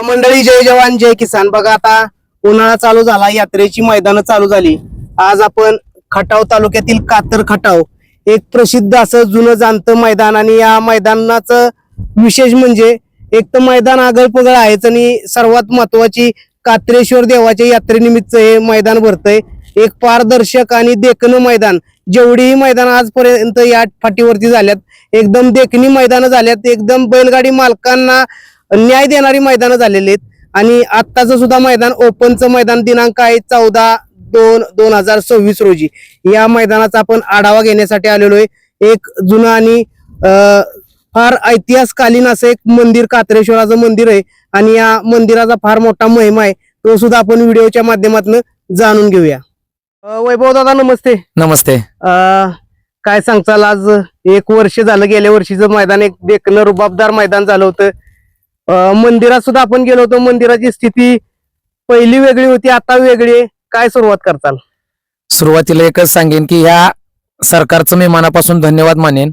मंडळी, जय जवान जय किसान. बघा, आता उन्हाळा चालू झाला, यात्रेची मैदानं चालू झाली. आज आपण खटाव तालुक्यातील कातर खटाव, एक प्रसिद्ध असं जुनं जाणतं मैदान, आणि या मैदानाचं विशेष म्हणजे एक तर मैदान आगळपगळ आहेच, आणि सर्वात महत्वाची कात्रेश्वर देवाच्या यात्रेनिमित्त हे मैदान भरतंय. एक पारदर्शक आणि देखणं मैदान. जेवढीही मैदान आजपर्यंत या फाटीवरती झाल्यात, एकदम देखणी मैदानं झाल्यात, एकदम बैलगाडी मालकांना न्याय देणारी मैदानं झालेली आहेत. आणि आत्ताचं सुद्धा मैदान, ओपनचं मैदान, दिनांक आहे 14/2/2026 रोजी. या मैदानाचा आपण आढावा घेण्यासाठी आलेलो आहे. एक जुनं आणि फार ऐतिहासिककालीन असं एक मंदिर, कात्रेश्वराचं मंदिर आहे, आणि या मंदिराचा फार मोठा महिमा आहे. तो सुद्धा आपण व्हिडिओच्या माध्यमातून जाणून घेऊया. वैभव दादा, नमस्ते. नमस्ते. काय सांगताल, आज 1 वर्ष झालं, गेल्या वर्षीचं मैदान एक देखणं रुबाबदार मैदान झालं होतं. मंदिरात सुद्धा आपण गेलो होतो. मंदिराची स्थिती पहिली वेगळी होती, आता वेगळी आहे. काय सुरुवात करताल? सुरुवातीला एकच सांगेन की ह्या सरकारचं मी मनापासून धन्यवाद मानेन,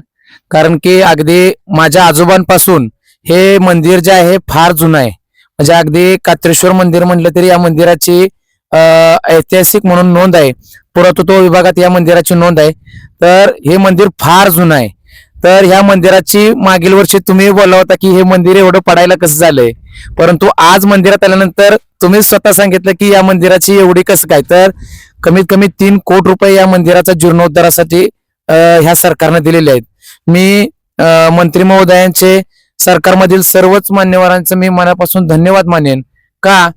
कारण की अगदी माझ्या आजोबांपासून हे मंदिर जे आहे फार जुनं आहे. म्हणजे अगदी कात्रेश्वर मंदिर म्हटलं तरी या मंदिराची ऐतिहासिक म्हणून नोंद आहे, पुरातत्व विभागात या मंदिराची नोंद आहे. तर हे मंदिर फार जुनं आहे. तर ह्या मंदिराची मागील वर्षी तुम्ही बोलला होता की हे मंदिर एवढं पडायला कसं झालंय, परंतु आज मंदिरात आल्यानंतर तुम्ही स्वतः सांगितलं की या मंदिराची एवढी कसं काय, तर कमीत कमी 3 कोटी रुपये या मंदिराचा जीर्णोद्धारासाठी ह्या सरकारने दिलेले आहेत. मी मंत्री महोदयांचे, सरकारमधील सर्वच मान्यवरांचं मी मनापासून धन्यवाद मानेन. का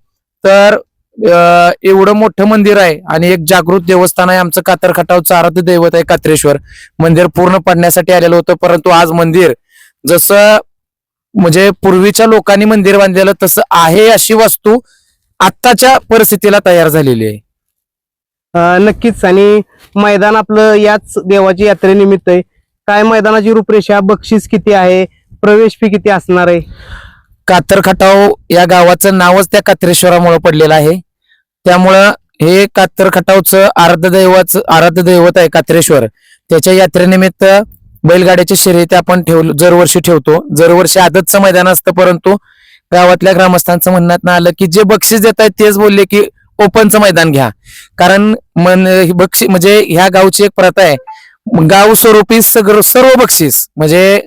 तर एवढं मोठं मंदिर आहे आणि एक जागृत देवस्थान आहे. आमचं कातर खटावचं आराध्य दैवत आहे कात्रेश्वर. मंदिर पूर्ण पडण्यासाठी आलेलं होतं, परंतु आज मंदिर जसं म्हणजे पूर्वीच्या लोकांनी मंदिर बांधलेलं तसं आहे अशी वस्तू आत्ताच्या परिस्थितीला तयार झालेली आहे. नक्कीच. आणि मैदान आपलं याच देवाची यात्रेनिमित्त आहे. काय मैदानाची रूपरेषा, बक्षीस किती आहे, प्रवेश फी किती असणार आहे? कातर खटाव या गावाचं नावच त्या कात्रेश्वरामुळे पडलेलं आहे. त्यामुळं हे कातर खटावचं आराध्य दैवत आहे कात्रेश्वर. त्याच्या यात्रेनिमित्त बैलगाड्याच्या शर्यती आपण दरवर्षी ठेवतो. दरवर्षी आदतचं मैदान असतं, परंतु गावातल्या ग्रामस्थांचं म्हणण्यात आलं की जे बक्षीस देत आहेत तेच बोलले की ओपनचं मैदान घ्या. कारण बक्षीस म्हणजे ह्या गावची एक प्रथा आहे, गाव स्वरूपी सर्व बक्षीस, म्हणजे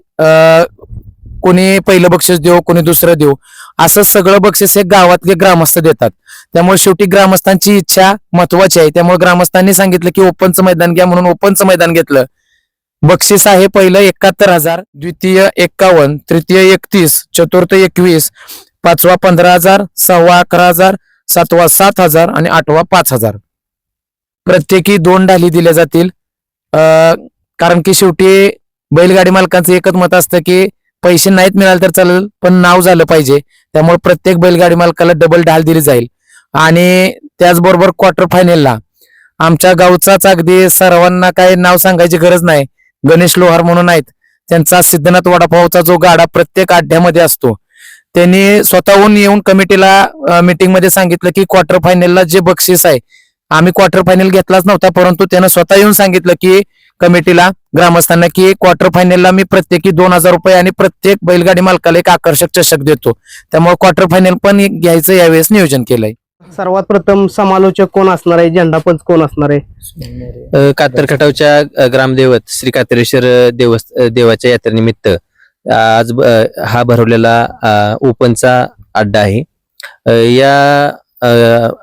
कोणी पहिलं बक्षीस देऊ, कोणी दुसरं देऊ, असं सगळं बक्षीस हे गावातले ग्रामस्थ देतात. त्यामुळे शेवटी ग्रामस्थांची इच्छा महत्वाची आहे. त्यामुळे ग्रामस्थांनी सांगितलं की ओपनचं मैदान घ्या, म्हणून ओपनचं मैदान घेतलं. बक्षीस आहे पहिलं 71,000, द्वितीय 51, तृतीय 31, चतुर्थ 21, पाचवा 15,000, सहावा 11,000, सातवा 7,000 आणि आठवा 5,000. प्रत्येकी 2 ढाली दिल्या जातील. कारण की शेवटी बैलगाडी मालकांचं एकच मत असतं की पैसे नाहीत मिळाले तर चालेल, पण नाव झालं पाहिजे. त्यामुळे प्रत्येक बैलगाडी मालकाला डबल ढाल दिली जाईल. आणि त्याचबरोबर क्वार्टर फायनलला आमच्या गावचाच, अगदी सर्वांना काही नाव सांगायची गरज नाही, गणेश लोहार म्हणून आहेत, त्यांचा सिद्धनाथ वडापावचा जो गाडा प्रत्येक अड्ड्यामध्ये असतो, त्यांनी स्वतःहून येऊन कमिटीला मीटिंग मध्ये सांगितलं की क्वार्टर फायनलला जे बक्षीस आहे, आम्ही क्वार्टर फायनल घेतलाच नव्हता, परंतु त्यानं स्वतः येऊन सांगितलं की कमिटीला, ग्रामस्थांना, की क्वार्टर फायनलला मी प्रत्येकी 2,000 रुपये आणि प्रत्येक बैलगाडी मालकाला एक आकर्षक चषक देतो. त्यामुळे क्वार्टर फायनल पण घ्यायचं यावेळेस नियोजन केलंय. सर्वात प्रथम समालोचक कोण असणार आहे, झेंडापंच कोण असणार आहे? कातर खटावच्या ग्रामदेवत श्री कात्रेश्वर देवाच्या यात्रेनिमित्त आज हा भरवलेला ओपनचा अड्डा आहे. या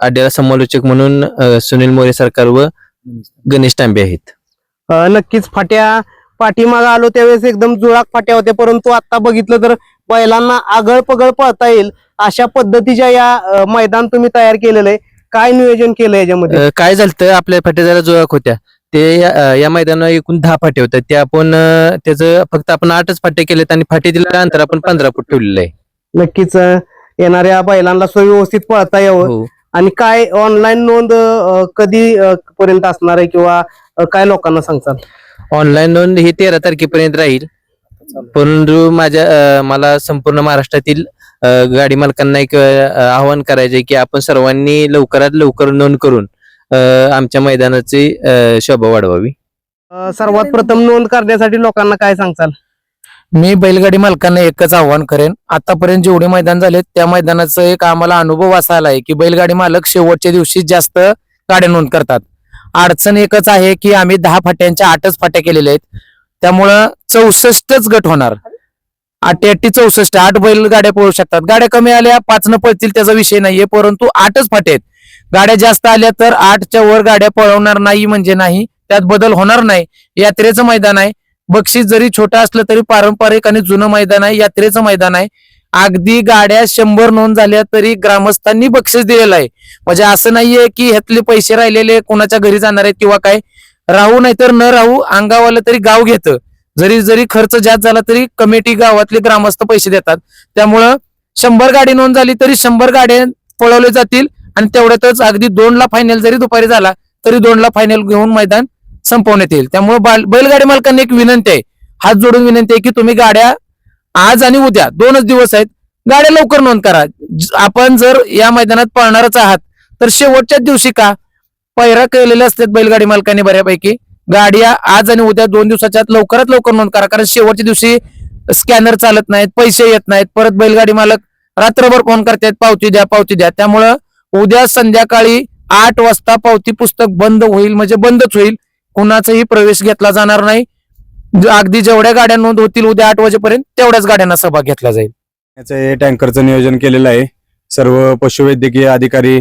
अड्ड्याला समालोचक म्हणून सुनील मोरे सरकार व गणेश तांबे आहेत. नक्कीच. फाट्या पाठीमागं आलो त्यावेळेस एकदम जुळाक फाट्या होत्या, परंतु आता बघितलं तर बैलांना आगळ पगळ पळता येईल अशा पद्धतीच्या या मैदान तुम्ही तयार केलेलं आहे. काय नियोजन केलं याच्यामध्ये? काय झालं, आपल्या फाट्या जरा जुळाक होत्या, ते या मैदानावर एकूण 10 फाट्या होत्या. ते आपण त्याचं फक्त आपण 8च फाट्या केलेत आणि फाटीतील अंतर आपण 15 फूट ठेवलेलं आहे. नक्कीच. येणाऱ्या बैलांना सुव्यवस्थित पळता यावं. हो. आणि काय ऑनलाईन नोंद कधी पर्यंत असणार आहे, किंवा काय लोकांना सांगताल? ऑनलाईन नोंद ही 13 तारखेपर्यंत राहील, परंतु मला संपूर्ण महाराष्ट्रातील गाडी मालकांना एक आवाहन करायचे की आपण सर्वांनी लवकरात लवकर नोंद करून आमच्या मैदानाची शोभा वाढवावी. सर्वात प्रथम नोंद करण्यासाठी लोकांना काय सांगताल? मी बैलगाडी मालकांना एकच आव्हान करेन, आतापर्यंत जेवढे मैदान झाले त्या मैदानाचा एक आम्हाला अनुभव असा आलाय की बैलगाडी मालक शेवटच्या दिवशी जास्त गाड्या नोंद करतात. अडचण एकच आहे की आम्ही 10 फाट्यांच्या 8च फाट्या केलेल्या आहेत, त्यामुळं 64च गट होणार. 8 8 बैलगाड्या पळू शकतात. गाड्या कमी आल्या 5 न पळतील त्याचा विषय नाहीये, परंतु 8च फाटे आहेत. गाड्या जास्त आल्या तर 8च्या वर गाड्या पळवणार नाही म्हणजे नाही, त्यात बदल होणार नाही. यात्रेचं मैदान आहे, बक्षीस जरी छोटं असलं तरी पारंपरिक आणि जुनं मैदान आहे, यात्रेचं मैदान आहे. अगदी गाड्या 100 नोंद झाल्या तरी ग्रामस्थांनी बक्षीस दिलेलं आहे. म्हणजे असं नाहीये की ह्यातले पैसे राहिलेले कोणाच्या घरी जाणार आहेत किंवा काय. राहू नाही तर न राहू अंगावाला तरी गाव घेतं. जरी खर्च जास्त झाला तरी कमिटी गावातले ग्रामस्थ पैसे देतात. त्यामुळं 100 गाडी नोंद झाली तरी 100 गाड्या पळवले जातील आणि तेवढ्यातच अगदी 2ला फायनल जरी दुपारी झाला तरी 2ला फायनल घेऊन मैदान संपवण्यात येईल. त्यामुळे बैलगाडी मालकांनी एक विनंती आहे, हात जोडून विनंती आहे की तुम्ही गाड्या आज आणि उद्या 2च दिवस आहेत, गाड्या लवकर नोंद करा. आपण जर या मैदानात पळणारच आहात तर शेवटच्याच दिवशी का पैरा केलेले असतात बैलगाडी मालकांनी बऱ्यापैकी. गाड्या आज आणि उद्या 2 दिवसाच्या आत लवकरात लवकर नोंद करा, कारण शेवटच्या दिवशी स्कॅनर चालत नाहीत, पैसे येत नाहीत, परत बैलगाडी मालक रात्रभर फोन करतात पावती द्या पावती द्या. त्यामुळं उद्या संध्याकाळी 8 वाजता पावती पुस्तक बंद होईल, म्हणजे बंदच होईल, कुणाचाही प्रवेश घेतला जाणार नाही. अगदी जेवढ्या गाड्या नोंद होतील उद्या 8 वाजेपर्यंत तेवढ्याच गाड्यांना सहभाग घेतला जाईल. हे टँकरचं नियोजन केलेलं आहे. सर्व पशुवैद्यकीय अधिकारी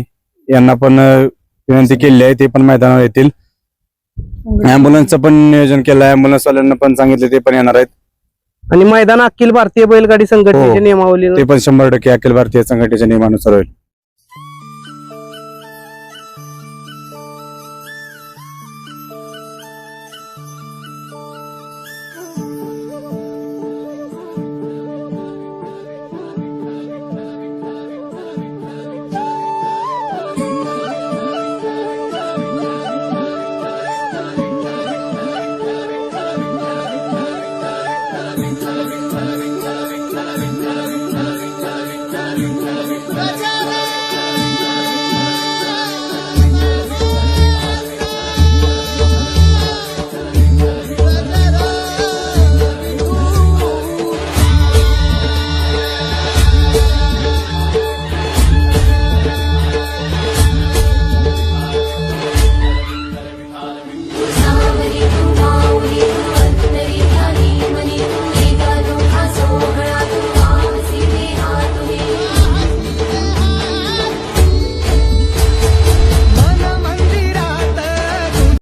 यांना पण विनंती केली आहे, ते पण मैदानावर येतील. अँब्युलन्सचं पण नियोजन केलं आहे, अँब्युलन्सवाल्यांना पण सांगितले ते पण येणार आहेत. आणि मैदान अखिल भारतीय बैलगाडी संघटनेच्या हो. नियमावली ते पण 100% अखिल भारतीय संघटनेच्या नियमानुसार होईल.